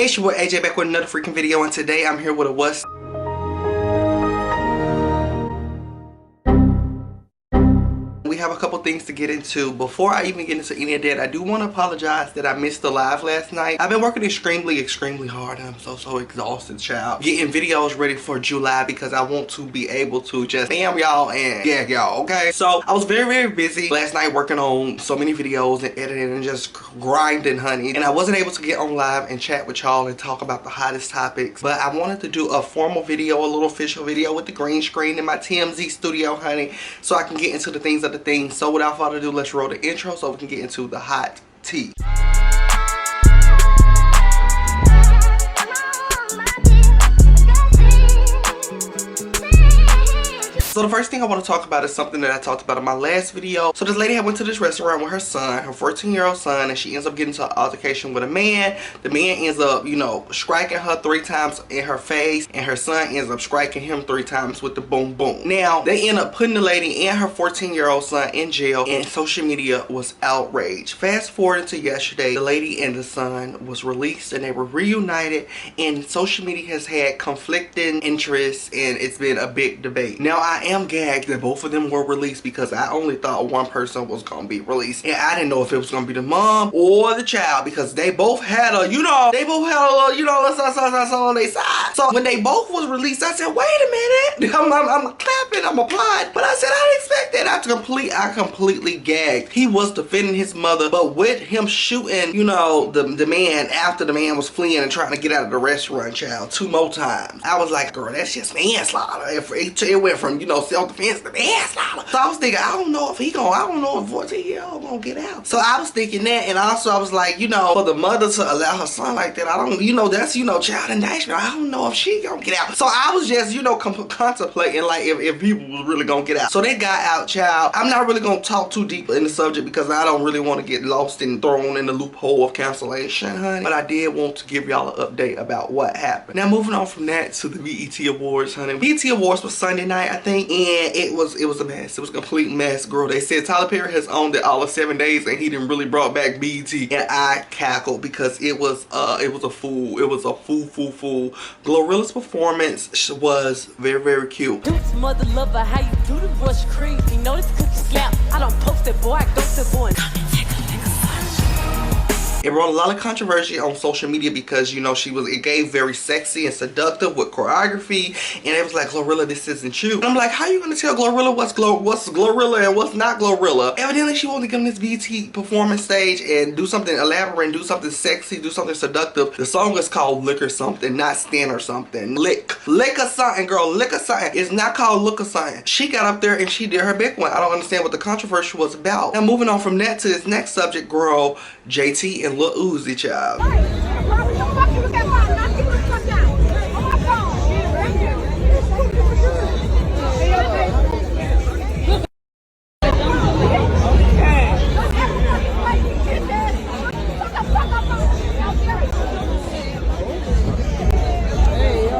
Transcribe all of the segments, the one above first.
Hey, it's your boy AJ back with another freaking video, and today I'm here with a what's. We have a couple things to get into. Before I even get into any of that, I do want to apologize that I missed the live last night. I've been working extremely hard, and I'm so exhausted, child. Getting videos ready for July because I want to be able to just bam y'all and yeah y'all, okay? So I was very busy last night working on so many videos and editing and just grinding, honey. And I wasn't able to get on live and chat with y'all and talk about the hottest topics. But I wanted to do a formal video, a little official video with the green screen in my TMZ studio, honey, so I can get into the things of the things. So without further ado, let's roll the intro so we can get into the hot tea. So the first thing I want to talk about is something that I talked about in my last video. So this lady had went to this restaurant with her son, her 14-year-old son, and she ends up getting into an altercation with a man. The man ends up, you know, striking her 3 times in her face, and her son ends up striking him 3 times with the boom boom. Now, they end up putting the lady and her 14-year-old son in jail, and social media was outraged. Fast forward to yesterday, the lady and the son was released, and they were reunited, and social media has had conflicting interests, and it's been a big debate. Now, I am gagged that both of them were released because I only thought one person was gonna be released, and I didn't know if it was gonna be the mom or the child because they both had a, you know, let's on their side. So when they both was released, I said, wait a minute, I'm clapping, I'm applauding, but I said I didn't expect that. I completely gagged. He was defending his mother, but with him shooting, you know, the man after the man was fleeing and trying to get out of the restaurant, child, 2 more times. I was like, girl, that's just manslaughter. It went from, you know, self-defense to manslaughter. So I was thinking, I don't know if 14-year-old gonna get out. So I was thinking that, and also I was like, you know, for the mother to allow her son like that, I don't, you know, that's, you know, child endangerment. I don't know if she gonna get out. So I was just, you know, contemplating like if people was really gonna get out. So they got out, child. I'm not really gonna talk too deep in the subject because I don't really want to get lost and thrown in the loophole of cancellation, honey. But I did want to give y'all an update about what happened. Now moving on from that to the BET Awards, honey. BET Awards was Sunday night, I think, and it was a mess. It was a complete mess, girl. They said Tyler Perry has owned it all of 7 days and he didn't really brought back BET, and I cackled because it was a fool. It was a fool. Glorilla's performance was very cute. Dude's mother lover, how you do the bush crazy? Know this cookie slap. I don't post it, boy. I ghost it, boy. It brought a lot of controversy on social media because, you know, it gave very sexy and seductive with choreography, and it was like, Glorilla, this isn't you. And I'm like, how are you gonna tell Glorilla what's Glorilla and what's not Glorilla? Evidently she wanted to give him this BT performance stage and do something elaborate, do something sexy, do something seductive. The song is called Lick or Something, not Stan or Something. Lick or something, girl, lick or something. It's not called Look or Something. She got up there and she did her big one. I don't understand what the controversy was about. Now moving on from that to this next subject, girl, JT and Lil Uzi, child.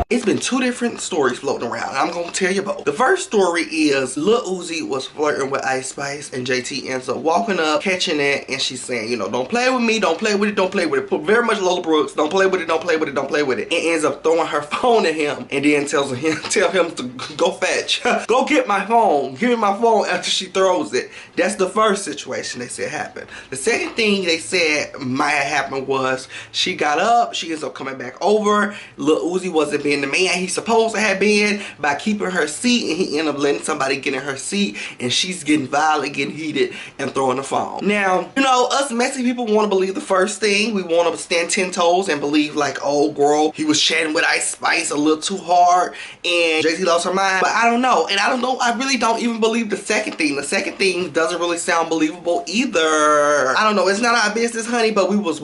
It's been 2 different stories floating around. I'm gonna tell you both. The first story is Lil Uzi was flirting with Ice Spice, and JT ends up walking up, catching it, and she's saying, you know, don't play with me, don't play with it, don't play with it. Put very much Lola Brooks, don't play with it, don't play with it, don't play with it. And ends up throwing her phone at him, and then tell him to go fetch. Go get my phone. Give me my phone after she throws it. That's the first situation they said happened. The second thing they said might have happened was she got up, she ends up coming back over. Lil Uzi wasn't being the man he's supposed to have been by keeping her seat, and he ended up letting somebody get in her seat, and she's getting violent, getting heated, and throwing the phone. Now, you know, us messy people want to believe the first thing. We want to stand 10 toes and believe like, oh girl, he was chatting with Ice Spice a little too hard and JT lost her mind. But I don't know, and I really don't even believe the second thing. The second thing doesn't really sound believable either. I don't know, it's not our business, honey, but we was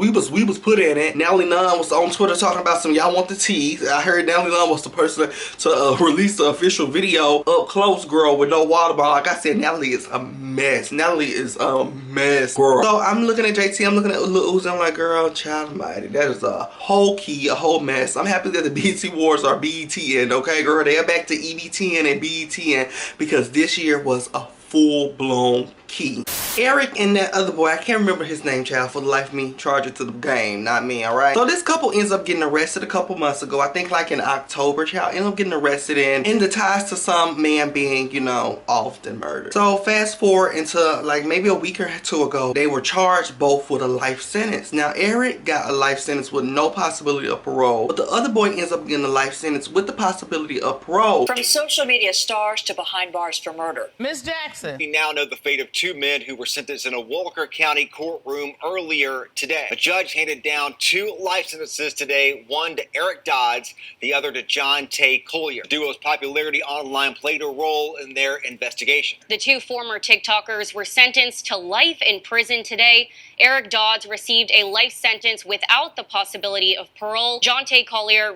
put in it. Natalie Nunn was on Twitter talking about some y'all want the tea. I heard Natalie Nunn was the person to release the official video up close, girl, with no water bottle. Like I said, Natalie is a mess. Natalie is a mess, girl. So I'm looking at JT, I'm looking at Lil Uzi, I'm like, girl, child almighty, that is a whole mess. I'm happy that the BET Awards are BET-ing, okay, girl? They are back to EBT and BET-ing because this year was a full-blown key. Eric and that other boy, I can't remember his name, child, for the life of me. Charge it to the game, not me, alright? So this couple ends up getting arrested a couple months ago. I think like in October, child, end up getting arrested in the ties to some man being, you know, often murdered. So fast forward into like maybe a week or two ago, they were charged both with a life sentence. Now Eric got a life sentence with no possibility of parole, but the other boy ends up getting a life sentence with the possibility of parole. From social media stars to behind bars for murder. Miss Jackson. We now know the fate of two men who were sentenced in a Walker County courtroom earlier today. A judge handed down 2 life sentences today, one to Eric Dodds, the other to Johntae. The duo's popularity online played a role in their investigation. The 2 former TikTokers were sentenced to life in prison today. Eric Dodds received a life sentence without the possibility of parole. Johntae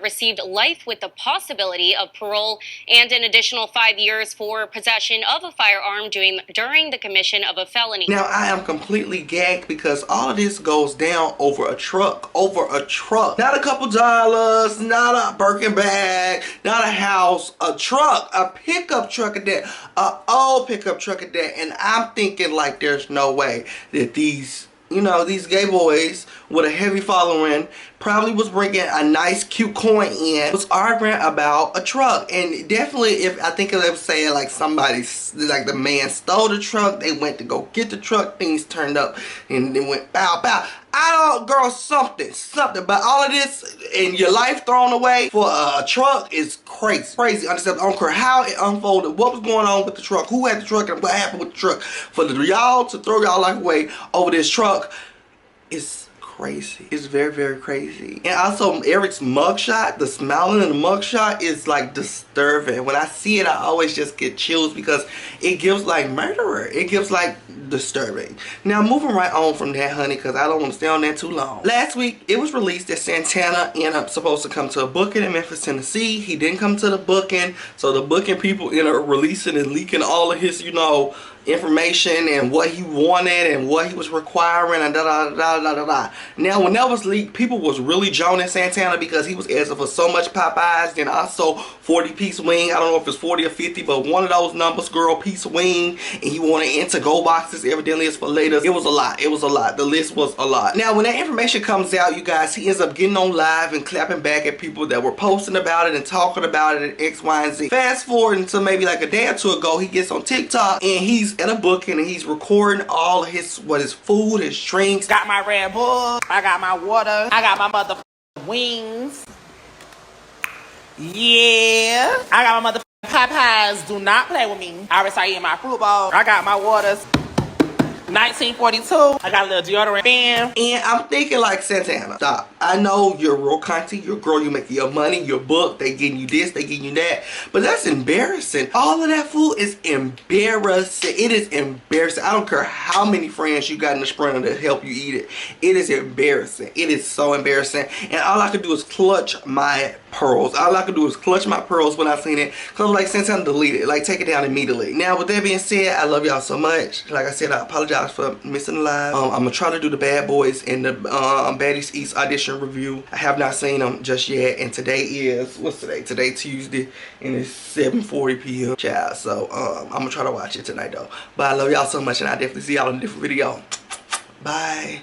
received life with the possibility of parole and an additional 5 years for possession of a firearm during the commission of a felony. Now I am completely gagged because all of this goes down over a truck. Not a couple dollars, not a Birkin bag, not a house, a truck, a pickup truck at that, a old pickup truck at that. And I'm thinking like there's no way that these, you know, these gay boys with a heavy following probably was bringing a nice cute coin in, was arguing about a truck. And definitely, if I think they were saying like somebody, like the man stole the truck, they went to go get the truck, things turned up and then went bow bow. I don't, girl, something, but all of this and your life thrown away for a truck is crazy. Understand? I don't care how it unfolded, what was going on with the truck, who had the truck, and what happened with the truck. For y'all to throw y'all life away over this truck is crazy. It's very crazy. And also Eric's mugshot, the smiling in the mugshot is like disturbing. When I see it, I always just get chills because it gives like murderer. It gives like disturbing. Now moving right on from that, honey, because I don't want to stay on that too long. Last week it was released that Santana ended up supposed to come to a booking in Memphis, Tennessee. He didn't come to the booking, so the booking people ended up releasing and leaking all of his, you know, information and what he wanted and what he was requiring and da. Now when that was leaked, people was really joning Santana because he was asking for so much Popeyes, then also 40-piece wing. I don't know if it's 40 or 50, but one of those numbers, girl, piece wing, and he wanted in-to-go boxes. Evidently it's for later. It was a lot. The list was a lot. Now when that information comes out, you guys, he ends up getting on live and clapping back at people that were posting about it and talking about it and X, Y, and Z. Fast forward until maybe like a day or two ago, he gets on TikTok and he's at a booking and he's recording all of his food, his drinks. Got my Red Bull, I got my water, I got my motherfucking wings. Yeah, I got my motherfucking Popeyes. Do not play with me. I already started eating my fruit bowl. I got my waters. 1942. I got a little deodorant fan. And I'm thinking like, Santana, stop. I know you're real content, you're a girl, you make your money, your book, they getting you this, they getting you that. But that's embarrassing. All of that food is embarrassing. It is embarrassing. I don't care how many friends you got in the Sprinter to help you eat it. It is embarrassing. It is so embarrassing. And all I could do is clutch my pearls. All I could do is clutch my pearls when I seen it. Cause like, Santana, delete it. Like, take it down immediately. Now with that being said, I love y'all so much. Like I said, I apologize for missing the live. I'm gonna try to do the Bad Boys and the Baddies East audition review. I have not seen them just yet, and today is, what's today? Today Tuesday, and it's 7:40 p.m. child. So I'm gonna try to watch it tonight though. But I love y'all so much, and I definitely see y'all in a different video. Bye.